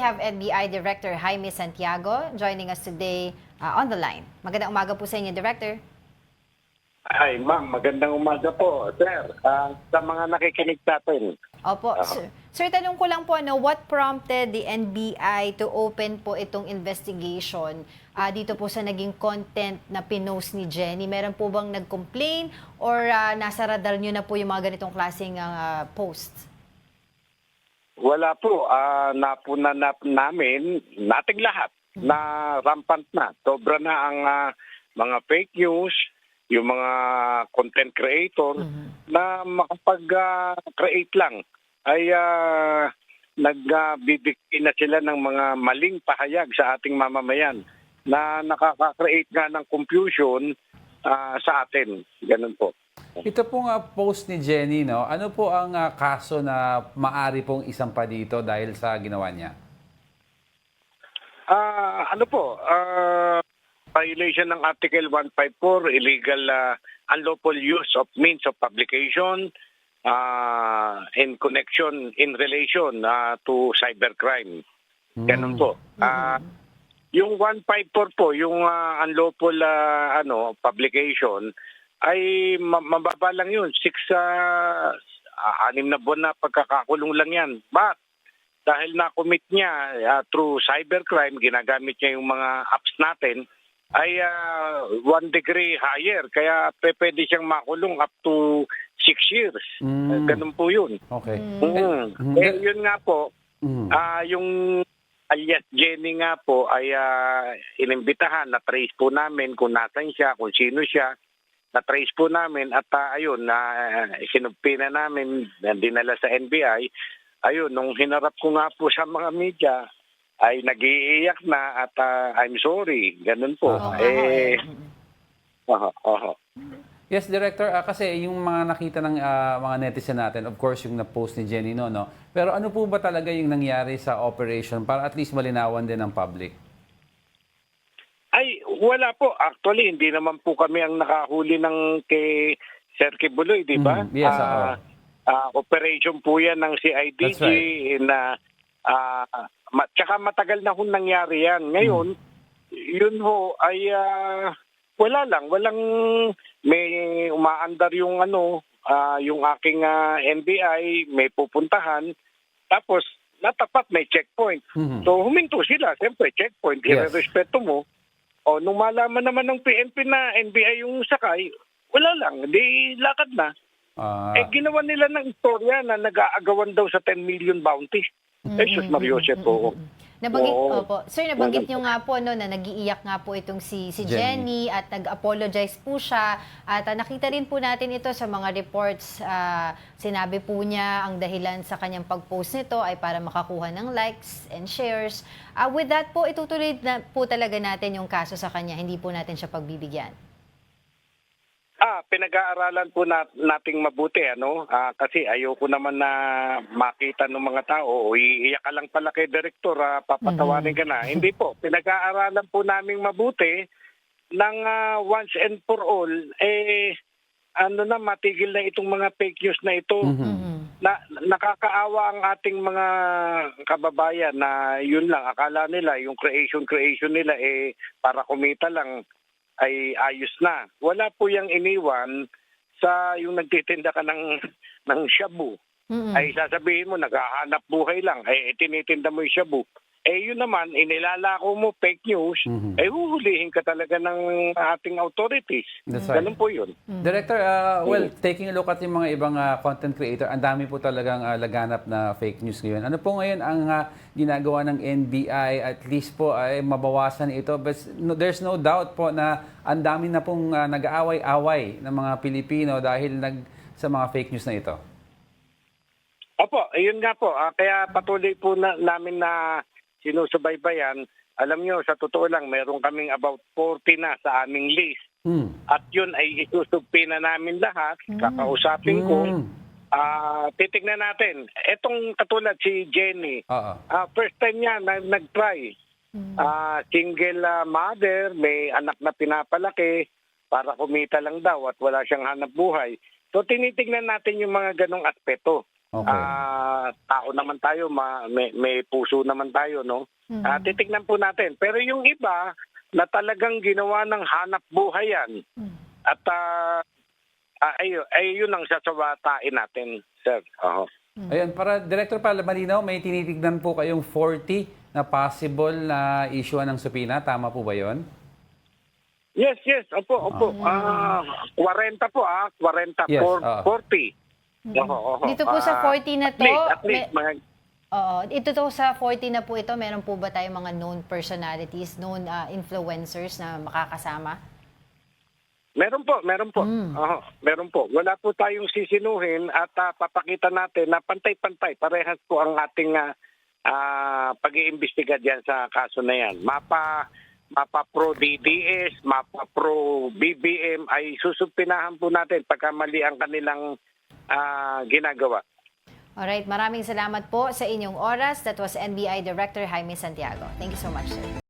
have NBI Director Jaime Santiago joining us today on the line. Magandang umaga po sa inyo, Director. Ay, ma'am, magandang umaga po, sir. Sa mga nakikinig natin. Opo. Sir, tanong ko lang po, what prompted the NBI to open po itong investigation dito po sa naging content na pinost ni Jenny? Meron po bang nag-complain or nasa radar nyo na po yung mga ganitong klaseng posts? Wala po. Napunanap namin, nating lahat, na rampant na. Sobra na ang mga fake news, yung mga content creator na makapag-create lang ay nagbibigay na sila ng mga maling pahayag sa ating mamamayan na nakaka-create nga ng confusion sa atin. Ganun po. Ito pong post ni Jenny, no? Ano po ang kaso na maari pong isampa dito dahil sa ginawa niya? Violation ng Article 154, illegal unlawful use of means of publication in relation to cybercrime. Ganun po. Yung 154 po, yung unlawful publication, ay mababa lang yun. 6 na buwan na pagkakakulong lang yan. But dahil na-commit niya through cybercrime, ginagamit niya yung mga apps natin, ay 1 degree higher. Kaya pwede siyang makulong up to 6 years. Ganun po yun. Okay. Yun nga po, yung alias Jenny nga po ay inimbitahan, na-trace po namin kung nasan siya, kung sino siya. Na-trace po namin at sinumpi na namin, dinala sa NBI. Ayun, nung hinarap ko nga po sa mga media, ay nag-iiyak na at I'm sorry. Ganun po. Yes, Director, kasi yung mga nakita ng mga netizen natin, of course, yung na-post ni Jenny, no? Pero ano po ba talaga yung nangyari sa operation para at least malinawan din ng public? Ay, wala po. Actually, hindi naman po kami ang nakahuli ng kay Sir Kibuloy, di ba? Yes, operation po yan ng CIDG na tsaka matagal na hong nangyari yan. Ngayon, yun ho ay walang may umaandar yung yung aking NBI, may pupuntahan, tapos natapat may checkpoint. So huminto sila, siyempre checkpoint, irerespeto mo. O nung malaman naman ng PNP na NBI yung sakay, wala lang, di lakad na. Ginawa nila ng istorya na nag-aagawan daw sa 10 million bounty. Jesus Mariosep po. Nabanggit nyo nga po na nag-iiyak nga po itong si Jenny at nag-apologize po siya. At nakita rin po natin ito sa mga reports. Sinabi po niya ang dahilan sa kanyang pag-post nito ay para makakuha ng likes and shares. With that po, itutuloy na po talaga natin yung kaso sa kanya. Hindi po natin siya pagbibigyan. Pinag-aaralan po nating mabuti, kasi ayoko naman na makita ng mga tao, iiyak ka lang pala kay Direktor, papatawanin ka na. Hindi po, pinag-aaralan po naming mabuti ng once and for all, matigil na itong mga fake news na ito. Nakakaawa ang ating mga kababayan na yun lang, akala nila, yung creation nila para kumita lang, ay ayos na. Wala po yung iniwan sa yung nagtitinda ka ng shabu. Ay sasabihin mo, naghahanap buhay lang. Tinitinda mo yung shabu. Yun naman, inilalako mo fake news, huhulihin ka talaga ng ating authorities. Ganun po yun. Director, taking a look at yung mga ibang content creator, ang dami po talagang laganap na fake news ngayon. Ano po ngayon ang ginagawa ng NBI, at least po ay mabawasan ito? But there's no doubt po na ang dami na pong nag-aaway-away ng mga Pilipino dahil sa mga fake news na ito. Opo, ayun nga po. Kaya patuloy po namin na sinusubaybayan. Alam nyo, sa totoo lang, meron kaming about 40 na sa aming list. At yun ay isusugpi na namin lahat. Kakausapin ko. Titignan natin. Etong katulad si Jenny. First time niya nag-try. Single mother, may anak na pinapalaki para kumita lang daw at wala siyang hanap buhay. So tinitignan natin yung mga ganong aspeto. Okay. Tao naman tayo, may puso naman tayo, no? Titignan po natin. Pero yung iba na talagang ginawa ng hanap buhay yan at yun ang sasawatain natin, sir. Ayan, para Director para malinaw, may tinitignan po kayong 40 na possible na issue ng subpoena. Tama po ba yon? Yes. Opo. 40 po, 40. Yes, 40. Dito po sa 40 na to, At least, ito to sa 40 na po ito, meron po ba tayong mga known personalities, known influencers na makakasama? Meron po. Meron po. Wala po tayong sisinuhin at papakita natin na pantay-pantay. Parehas po ang ating pag-iimbestiga diyan sa kaso na yan. Mapa pro DDS, mapa pro BBM ay susumpinahan po natin pagka mali ang kanilang ginagawa. Alright, maraming salamat po sa inyong oras. That was NBI Director Jaime Santiago. Thank you so much, sir.